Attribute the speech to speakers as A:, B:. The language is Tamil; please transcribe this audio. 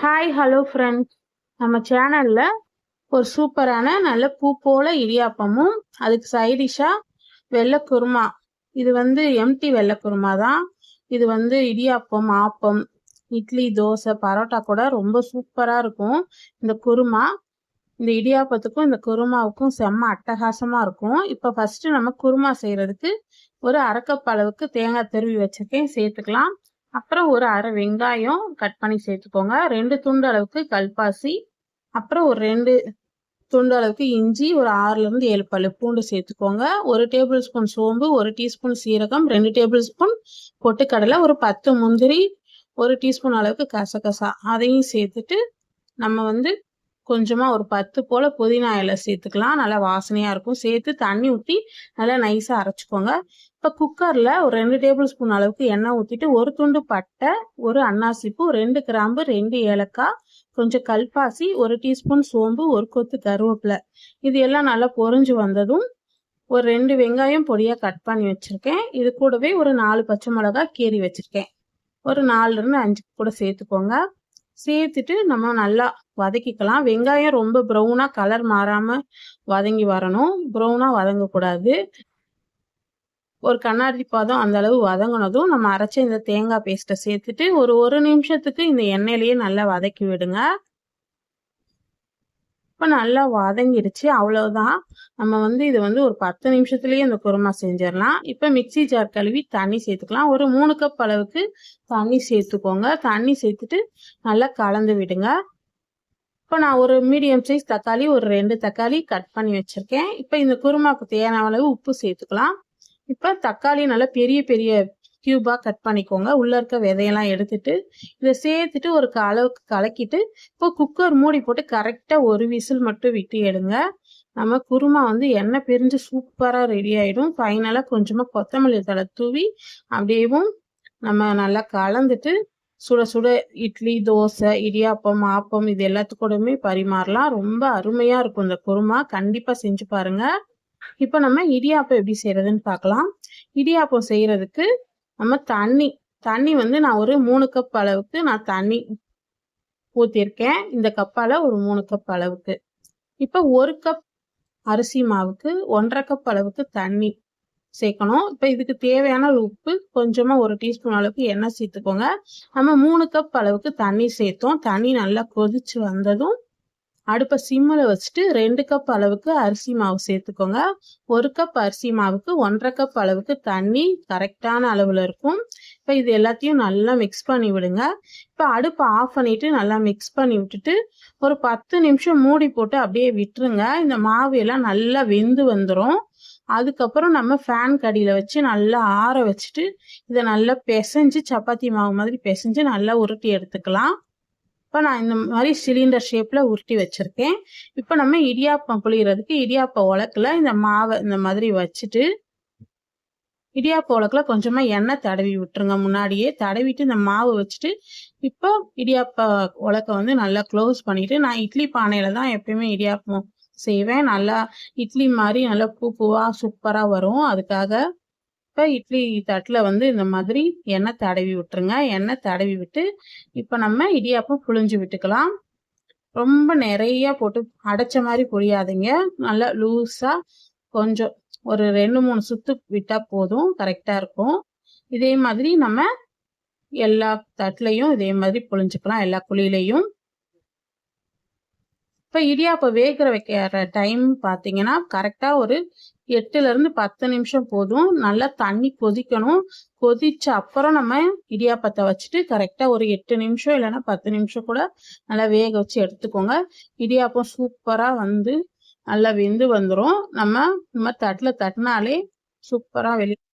A: ஹாய் ஹலோ ஃப்ரெண்ட்ஸ், நம்ம சேனல்ல ஒரு சூப்பரான நல்ல பூ போல இடியாப்பமும் அதுக்கு சைடிஷா வெள்ளை குருமா. இது வந்து எம்டி வெள்ளை குருமா தான். இது வந்து இடியாப்பம், ஆப்பம், இட்லி, தோசை, பரோட்டா கூட ரொம்ப சூப்பரா இருக்கும். இந்த குருமா இந்த இடியாப்பத்துக்கும் இந்த குருமாவுக்கும் செம்ம அட்டகாசமா இருக்கும். இப்போ ஃபர்ஸ்ட் நம்ம குருமா செய்யறதுக்கு ஒரு அரை கப் அளவுக்கு தேங்காய் துருவி வச்சிருக்கேன், சேர்த்துக்கலாம். அப்புறம் ஒரு அரை வெங்காயம் கட் பண்ணி சேர்த்துக்கோங்க. 2 துண்டு அளவுக்கு கல்பாசி, அப்புறம் ஒரு 2 துண்டு அளவுக்கு இஞ்சி, ஒரு 6ல இருந்து 7 பல்லு பூண்டு சேர்த்துக்கோங்க. 1 டேபிள் ஸ்பூன் சோம்பு, 1 டீஸ்பூன் சீரகம், 2 டேபிள் ஸ்பூன் பொட்டுக்கடலை, ஒரு 10 முந்திரி, 1 டீஸ்பூன் அளவுக்கு கசகசா அதையும் சேர்த்துட்டு நம்ம வந்து கொஞ்சமா ஒரு 10 போல புதினா இலை சேர்த்துக்கலாம். நல்லா வாசனையா இருக்கும். சேர்த்து தண்ணி ஊற்றி நல்லா நைஸா அரைச்சிக்கோங்க. இப்போ குக்கர்ல ஒரு 2 டேபிள் ஸ்பூன் அளவுக்கு எண்ணெய் ஊற்றிட்டு ஒரு துண்டு பட்டை, ஒரு அன்னாசிப்பூ, 2 கிராம்பு, 2 ஏலக்காய், கொஞ்சம் கல்பாசி, 1 டீஸ்பூன் சோம்பு, ஒரு கொத்து கருவேப்பிலை, இது எல்லாம் நல்லா பொரிஞ்சு வந்ததும் ஒரு 2 வெங்காயம் பொடியா கட் பண்ணி வச்சிருக்கேன். இது கூடவே ஒரு 4 பச்சை மிளகாய் கீறி வச்சிருக்கேன். ஒரு 4ல இருந்து 5 கூட சேர்த்துக்கோங்க. சேர்த்துட்டு நம்ம நல்லா வதக்கிக்கலாம். வெங்காயம் ரொம்ப ப்ரௌனா கலர் மாறாம வதங்கி வரணும். ப்ரௌனா வதங்கக்கூடாது. ஒரு கண்ணாடி பதம் அந்த அளவு வதங்கினதும் நம்ம அரைச்ச இந்த தேங்காய் பேஸ்ட்டை சேர்த்துட்டு ஒரு நிமிஷத்துக்கு இந்த எண்ணெயிலேயே நல்லா வதக்கி விடுங்க. இப்போ நல்லா வதங்கிடுச்சு, அவ்வளவுதான். நம்ம வந்து இது வந்து ஒரு 10 நிமிஷத்துலயே இந்த குருமா செஞ்சிடலாம். இப்போ மிக்சி ஜார் கழுவி தண்ணி சேர்த்துக்கலாம். ஒரு 3 கப் அளவுக்கு தண்ணி சேர்த்துக்கோங்க. தண்ணி சேர்த்துட்டு நல்லா கலந்து விடுங்க. இப்போ நான் ஒரு மீடியம் சைஸ் தக்காளி, ஒரு 2 தக்காளி கட் பண்ணி வச்சிருக்கேன். இப்போ இந்த குருமாவுக்கு தேவையான அளவு உப்பு சேர்த்துக்கலாம். இப்போ தக்காளி நல்லா பெரிய பெரிய கியூபா கட் பண்ணிக்கோங்க. உள்ள இருக்க விதையெல்லாம் எடுத்துட்டு இதை சேர்த்துட்டு ஒரு அளவுக்கு கலக்கிட்டு இப்போ குக்கர் மூடி போட்டு கரெக்டா ஒரு விசில் மட்டும் விட்டு எடுங்க. நம்ம குருமா வந்து எண்ணெய் பிரிஞ்சு சூப்பரா ரெடி ஆயிடும். ஃபைனலா கொஞ்சமா கொத்தமல்லி தழை தூவி அப்படியேவும் நம்ம நல்லா கலந்துட்டு சுட சுட இட்லி, தோசை, இடியாப்பம், ஆப்பம் இது எல்லாத்துக்கூடமே பரிமாறலாம். ரொம்ப அருமையா இருக்கும் இந்த குருமா. கண்டிப்பா செஞ்சு பாருங்க. இப்போ நம்ம இடியாப்பம் எப்படி செய்யறதுன்னு பார்க்கலாம். இடியாப்பம் செய்யறதுக்கு நம்ம தண்ணி வந்து நான் ஒரு 3 கப் அளவுக்கு நான் தண்ணி ஊற்றிருக்கேன். இந்த கப்பால ஒரு 3 கப் அளவுக்கு. இப்போ 1 கப் அரிசி மாவுக்கு 1.5 கப் அளவுக்கு தண்ணி சேர்க்கணும். இப்போ இதுக்கு தேவையான உப்பு, கொஞ்சமா 1 டீஸ்பூன் அளவுக்கு எண்ணெய் சேர்த்துக்கோங்க. நம்ம 3 கப் அளவுக்கு தண்ணி சேர்த்தோம். தண்ணி நல்லா கொதிச்சு வந்ததும் அடுப்பை சிம்மில் வச்சுட்டு 2 கப் அளவுக்கு அரிசி மாவு சேர்த்துக்கோங்க. 1 கப் அரிசி மாவுக்கு 1.5 கப் அளவுக்கு தண்ணி கரெக்டான அளவில் இருக்கும். இப்போ இது எல்லாத்தையும் நல்லா மிக்ஸ் பண்ணி விடுங்க. இப்போ அடுப்பை ஆஃப் பண்ணிட்டு நல்லா மிக்ஸ் பண்ணி விட்டுட்டு ஒரு 10 நிமிஷம் மூடி போட்டு அப்படியே விட்டுருங்க. இந்த மாவு எல்லாம் நல்லா வெந்து வந்துடும். அதுக்கப்புறம் நம்ம ஃபேன் கடியில் வச்சு நல்லா ஆற வச்சுட்டு இதை நல்லா பிசைஞ்சு சப்பாத்தி மாவு மாதிரி பிசைஞ்சு நல்லா உருட்டி எடுத்துக்கலாம். இப்போ நான் இந்த மாதிரி சிலிண்டர் ஷேப்பில் உருட்டி வச்சுருக்கேன். இப்போ நம்ம இடியாப்பம் புளியறதுக்கு இடியாப்ப உலக்கில் இந்த மாவை இந்த மாதிரி வச்சுட்டு இடியாப்ப உலக்கில் கொஞ்சமாக எண்ணெய் தடவி விட்டுருங்க. முன்னாடியே தடவிட்டு இந்த மாவு வச்சுட்டு இப்போ இடியாப்ப உலக்கை வந்து நல்லா க்ளோஸ் பண்ணிவிட்டு, நான் இட்லி பானையில் தான் எப்பயுமே இடியாப்பம் செய்வேன். நல்லா இட்லி மாதிரி நல்லா பூவாக சூப்பராக வரும். அதுக்காக இப்போ இட்லி தட்டில் வந்து இந்த மாதிரி எண்ணெய் தடவி விட்டுருங்க. எண்ணெய் தடவி விட்டு இப்போ நம்ம இடியாப்பம் புழிஞ்சு விட்டுக்கலாம். ரொம்ப நிறைய போட்டு அடைச்ச மாதிரி புழியாதீங்க. நல்லா லூஸாக கொஞ்சம் ஒரு 2-3 சுத்து விட்டால் போதும், கரெக்டாக இருக்கும். இதே மாதிரி நம்ம எல்லா தட்டுலையும் இதே மாதிரி புழிஞ்சுக்கலாம், எல்லா குழியிலையும். இப்போ இடியாப்பம் வேகிற வைக்கிற டைம் பார்த்தீங்கன்னா கரெக்டாக ஒரு 8ல இருந்து 10 நிமிஷம் போதும். நல்லா தண்ணி கொதிக்கணும். கொதிச்ச அப்புறம் நம்ம இடியாப்பத்தை வச்சுட்டு கரெக்டாக ஒரு 8 நிமிஷம் இல்லைன்னா 10 நிமிஷம் கூட நல்லா வேக வச்சு எடுத்துக்கோங்க. இடியாப்பம் சூப்பராக வந்து நல்லா வெந்து வந்துடும். நம்ம தட்டில் தட்டினாலே சூப்பராக